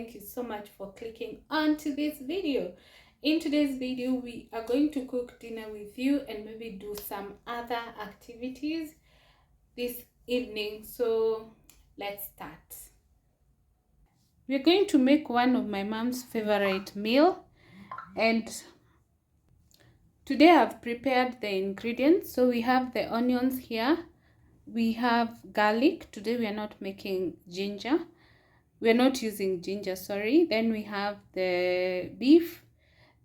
thank you so much for clicking on to this video. In today's video, we are going to cook dinner with you and maybe do some other activities this evening. So let's start. We're going to make one of my mom's favorite meal, and today I've prepared the ingredients. So we have the onions here, we have garlic. Today we are not making ginger. We're not using ginger, sorry. Then we have the beef.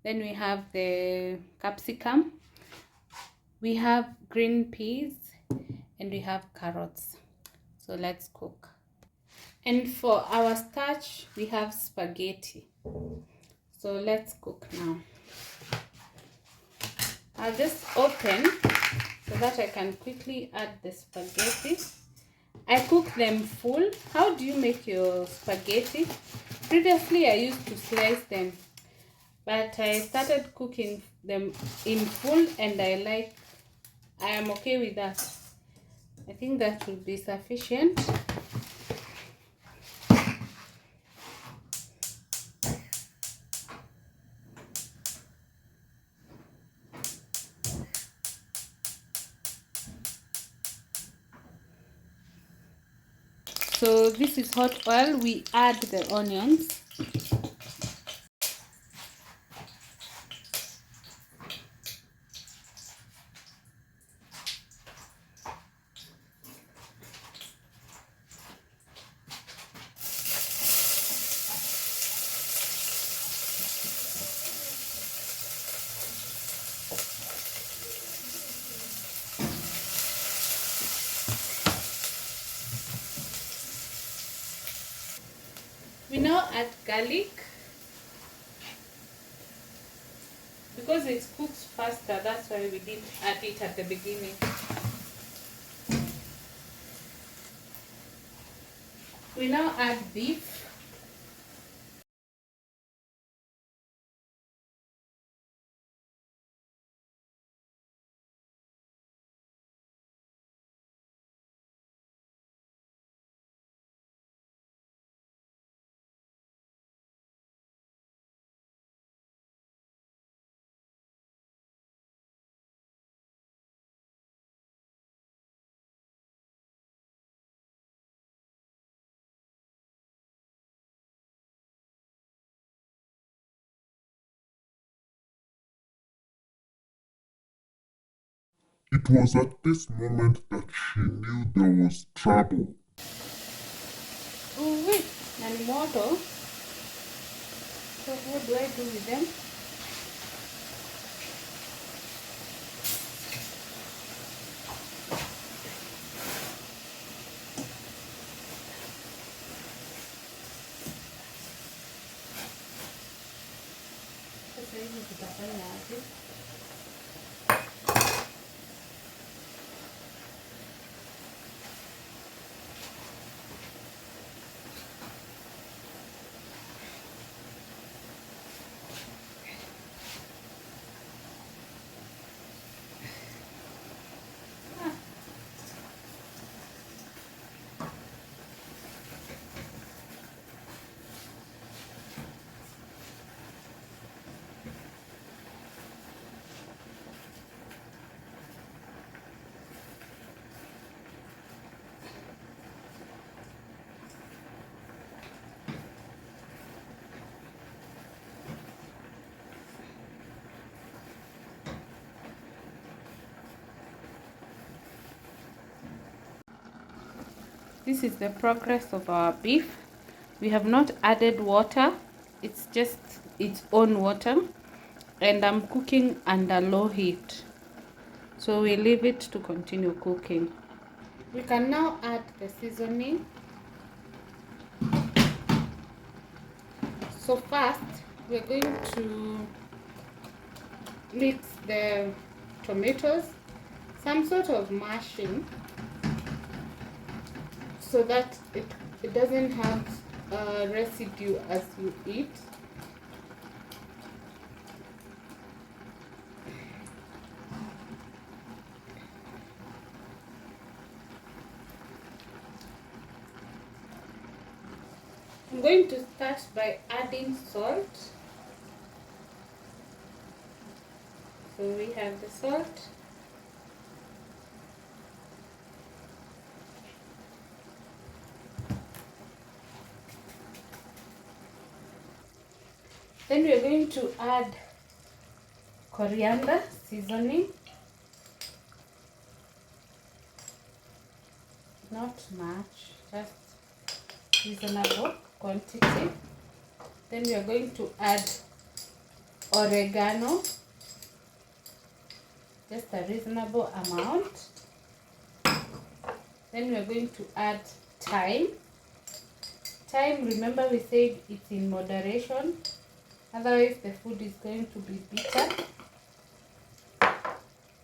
Then we have the capsicum. We have green peas and we have carrots. So let's cook. And for our starch, we have spaghetti. So let's cook now. I'll just open so that I can quickly add the spaghetti. I cook them full. How do you make your spaghetti? Previously, I used to slice them, but I started cooking them in full, and I am okay with that. I think that will be sufficient. So this is hot oil. We add the onions. We now add garlic. Because it cooks faster, that's why we didn't add it at the beginning. We now add beef. It was at this moment that she knew there was trouble. Oh wait, and mortal. So what do I do with them? Sasa hivi tutafanya aje? This is the progress of our beef. We have not added water. It's just its own water. And I'm cooking under low heat. So we leave it to continue cooking. We can now add the seasoning. So first, we're going to mix the tomatoes, some sort of mashing, so that it doesn't have residue as you eat. I'm going to start by adding salt. So we have the salt. Then we are going to add coriander seasoning. Not much, just reasonable quantity. Then we are going to add oregano, just a reasonable amount. Then we are going to add thyme. Thyme, remember we said it's in moderation, otherwise the food is going to be bitter.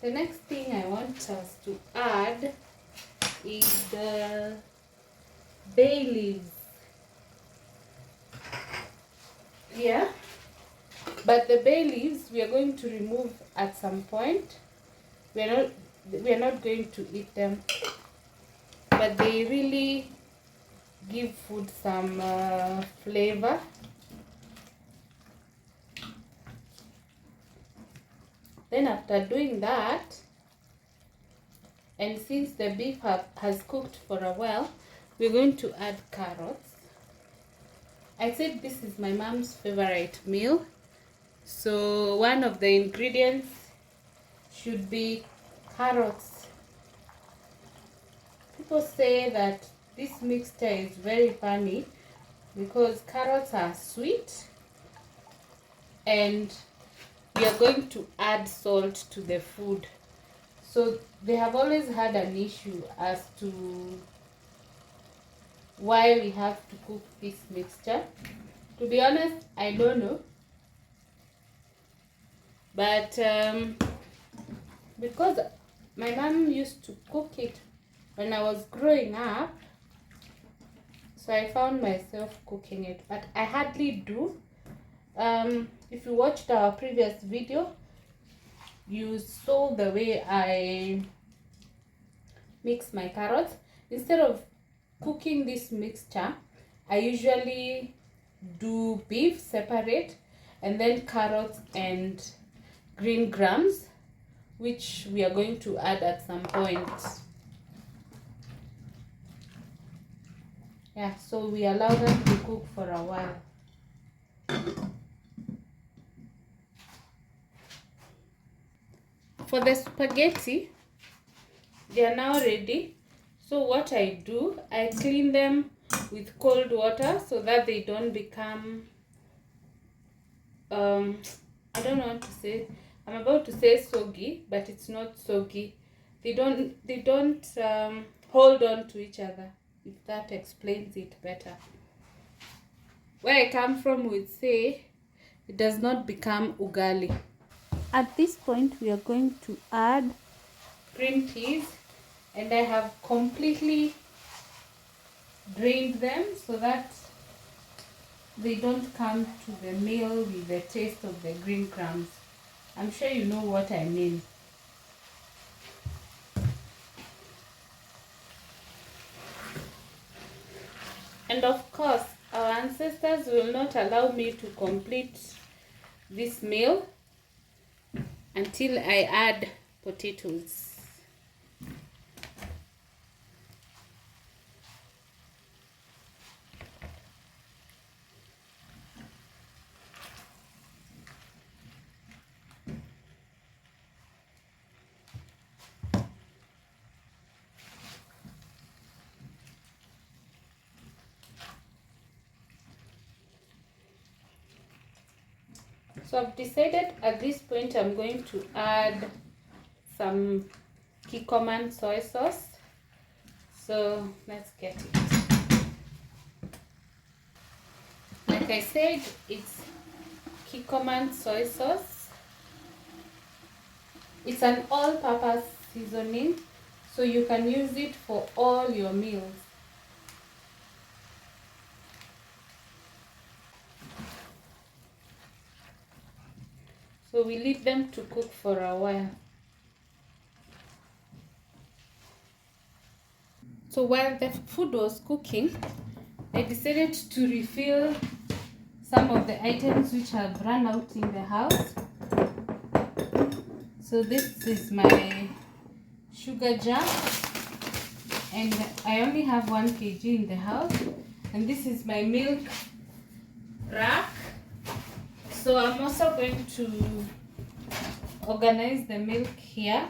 The next thing I want us to add is the bay leaves. Yeah, but the bay leaves we are going to remove at some point. We are not going to eat them, but they really give food some flavor. Then after doing that, and since the beef has cooked for a while, we're going to add carrots. I said this is my mom's favorite meal, so one of the ingredients should be carrots. People say that this mixture is very funny because carrots are sweet and we are going to add salt to the food. So they have always had an issue as to why we have to cook this mixture. To be honest, I don't know. But because my mom used to cook it when I was growing up, so I found myself cooking it, but I hardly do. If you watched our previous video, you saw the way I mix my carrots. Instead of cooking this mixture, I usually do beef separate and then carrots and green grams, which we are going to add at some point. Yeah, so we allow them to cook for a while. For the spaghetti, they are now ready. So what I do, I clean them with cold water so that they don't become, I don't know what to say. I'm about to say soggy, but it's not soggy. They don't hold on to each other, if that explains it better. Where I come from, we'd say it does not become ugali. At this point, we are going to add green peas, and I have completely drained them so that they don't come to the meal with the taste of the green crumbs. I'm sure you know what I mean. And of course, our ancestors will not allow me to complete this meal until I add potatoes. So I've decided at this point I'm going to add some Kikkoman soy sauce. So let's get it. Like I said, it's Kikkoman soy sauce. It's an all-purpose seasoning, so you can use it for all your meals. So we leave them to cook for a while. So while the food was cooking, I decided to refill some of the items which have run out in the house. So this is my sugar jar, and I only have 1 kg in the house. And this is my milk rack. So I'm also going to organize the milk here.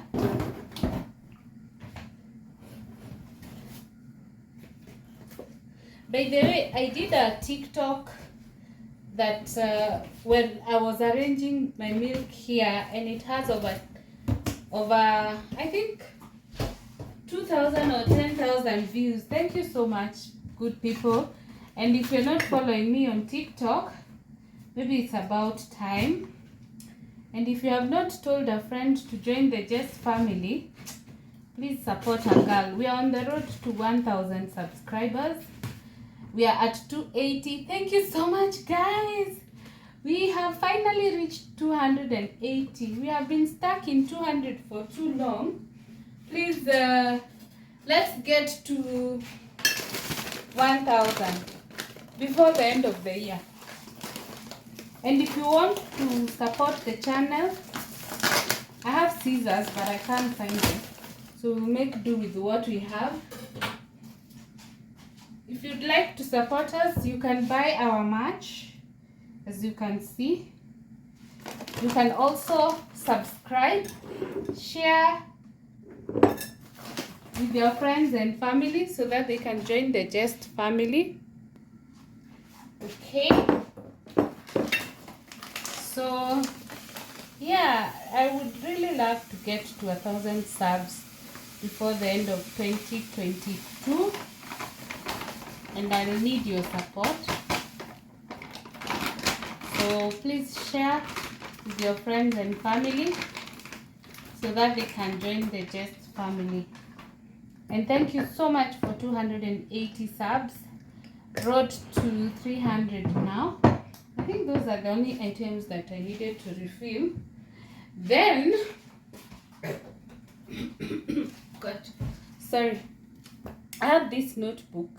By the way, I did a TikTok that when I was arranging my milk here, and it has over I think 2,000 or 10,000 views. Thank you so much, good people. And if you're not following me on TikTok, maybe it's about time. And if you have not told a friend to join the Jess family, please support a girl. We are on the road to 1,000 subscribers. We are at 280. Thank you so much, guys. We have finally reached 280. We have been stuck in 200 for too long. Please, let's get to 1,000 before the end of the year. And if you want to support the channel, I have scissors, but I can't find them. So we'll make do with what we have. If you'd like to support us, you can buy our merch, as you can see. You can also subscribe, share with your friends and family so that they can join the Just family. Okay. So yeah, I would really love to get to 1,000 subs before the end of 2022. And I'll need your support. So please share with your friends and family so that they can join the Just family. And thank you so much for 280 subs. Road to 300 now. I think those are the only items that I needed to refill. Then, God, sorry, I have this notebook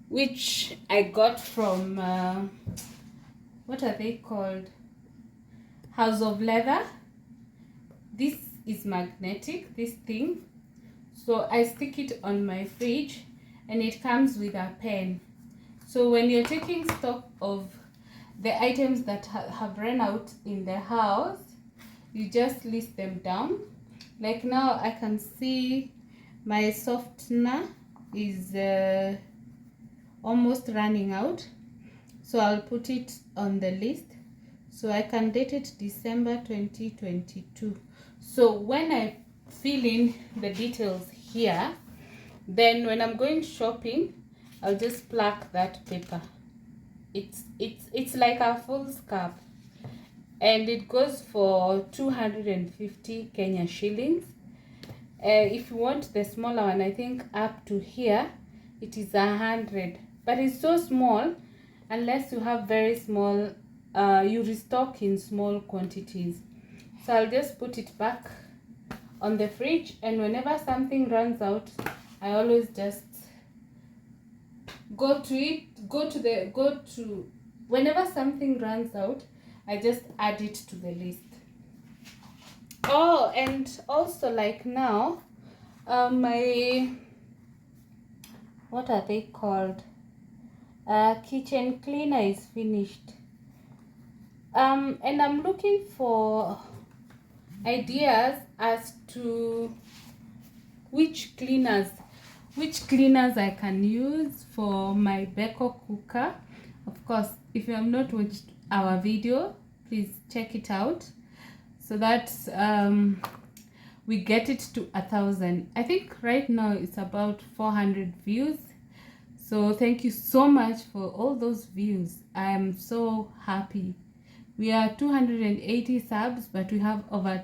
which I got from, what are they called? House of Leather. This is magnetic, this thing. So I stick it on my fridge, and it comes with a pen. So when you're taking stock of the items that have run out in the house, you just list them down. Like now I can see my softener is almost running out, so I'll put it on the list so I can date it December 2022. So when I fill in the details here, then when I'm going shopping, I'll just plug that paper. It's like a full scarf, and it goes for 250 Kenya shillings. If you want the smaller one, I think up to here it is 100, but it's so small. Unless you have very small, you restock in small quantities. So I'll just put it back on the fridge, and whenever something runs out, I always just whenever something runs out, I just add it to the list. Oh, and also like now, my, what are they called? Kitchen cleaner is finished. And I'm looking for ideas as to which cleaners I can use for my Beko cooker. Of course, if you have not watched our video, please check it out so that we get it to 1,000. I think right now it's about 400 views. So thank you so much for all those views. I am so happy. We are 280 subs, but we have over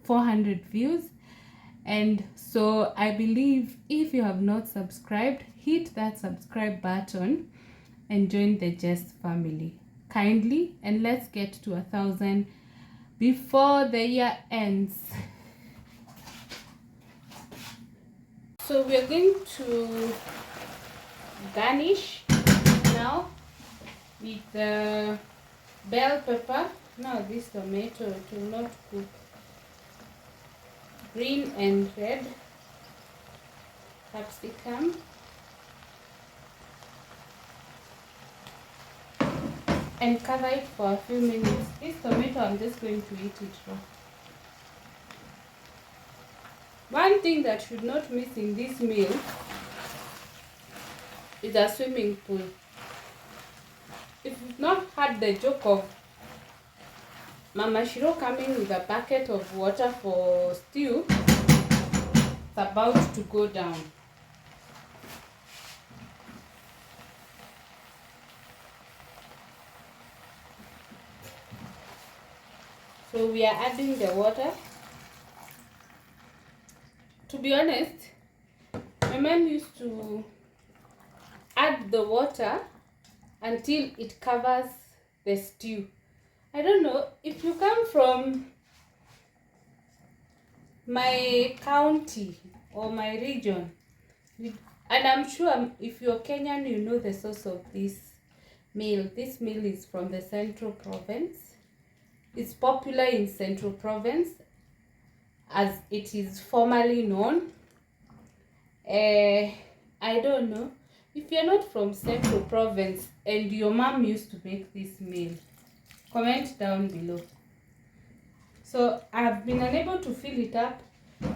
400 views. And so I believe if you have not subscribed, hit that subscribe button and join the Just family kindly, and let's get to 1,000 before the year ends. So we're going to garnish now with the bell pepper. Now this tomato, it will not cook. Green and red capsicum. And cover it for a few minutes. This tomato, I'm just going to eat it raw. One thing that should not miss in this meal is a swimming pool. If you've not had the joke of Mama Shiro coming with a bucket of water for stew, it's about to go down. So we are adding the water. To be honest, my mom used to add the water until it covers the stew. I don't know, if you come from my county or my region, and I'm sure if you're Kenyan, you know the source of this meal. This meal is from the Central Province. It's popular in Central Province, as it is formerly known. I don't know if you're not from Central Province and your mom used to make this meal, comment down below. So I've been unable to fill it up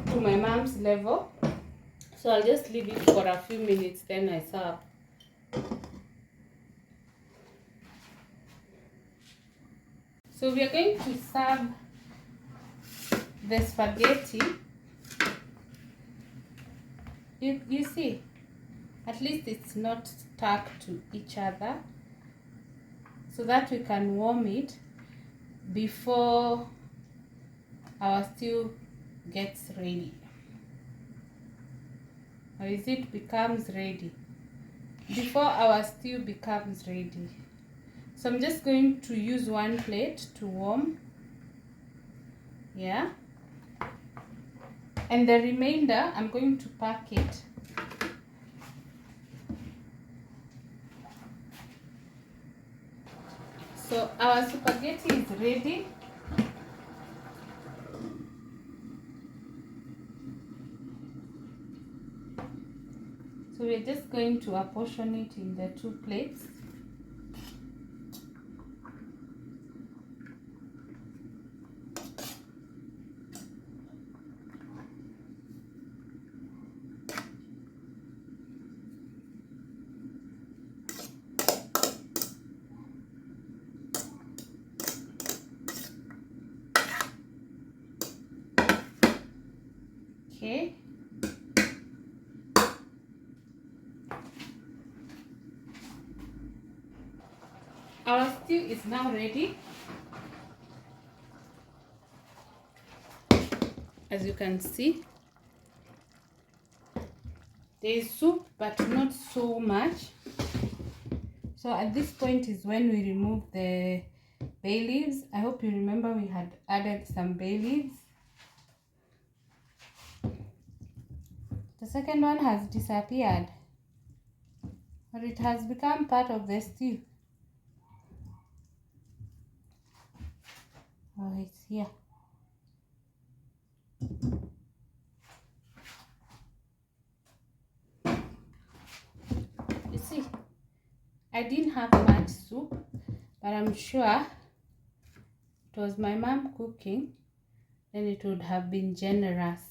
to my mom's level, so I'll just leave it for a few minutes, then I serve. So we are going to serve the spaghetti. You see, at least it's not stuck to each other, so that we can warm it before our stew gets ready, or is it becomes ready, before our stew becomes ready. So I'm just going to use one plate to warm, yeah, and the remainder I'm going to pack it. So our spaghetti is ready. So we're just going to apportion it in the two plates. Okay. Our stew is now ready. As you can see, there is soup but not so much. So at this point is when we remove the bay leaves. I hope you remember we had added some bay leaves. The second one has disappeared, but it has become part of the stew. Oh, it's here. You see, I didn't have much soup, but I'm sure it was my mom cooking, then it would have been generous.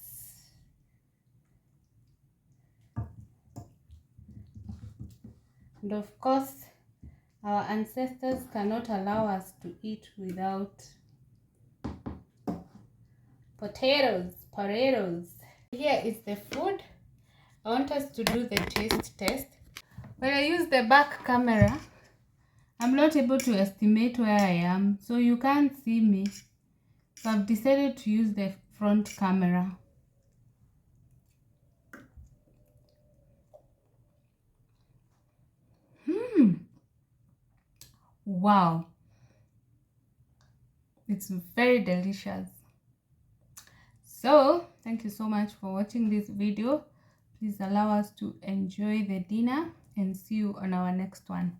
And of course, our ancestors cannot allow us to eat without potatoes. Here is the food. I want us to do the taste test. When I use the back camera, I'm not able to estimate where I am, so you can't see me. So I've decided to use the front camera. Wow, it's very delicious. So thank you so much for watching this video. Please allow us to enjoy the dinner. and see you on our next one.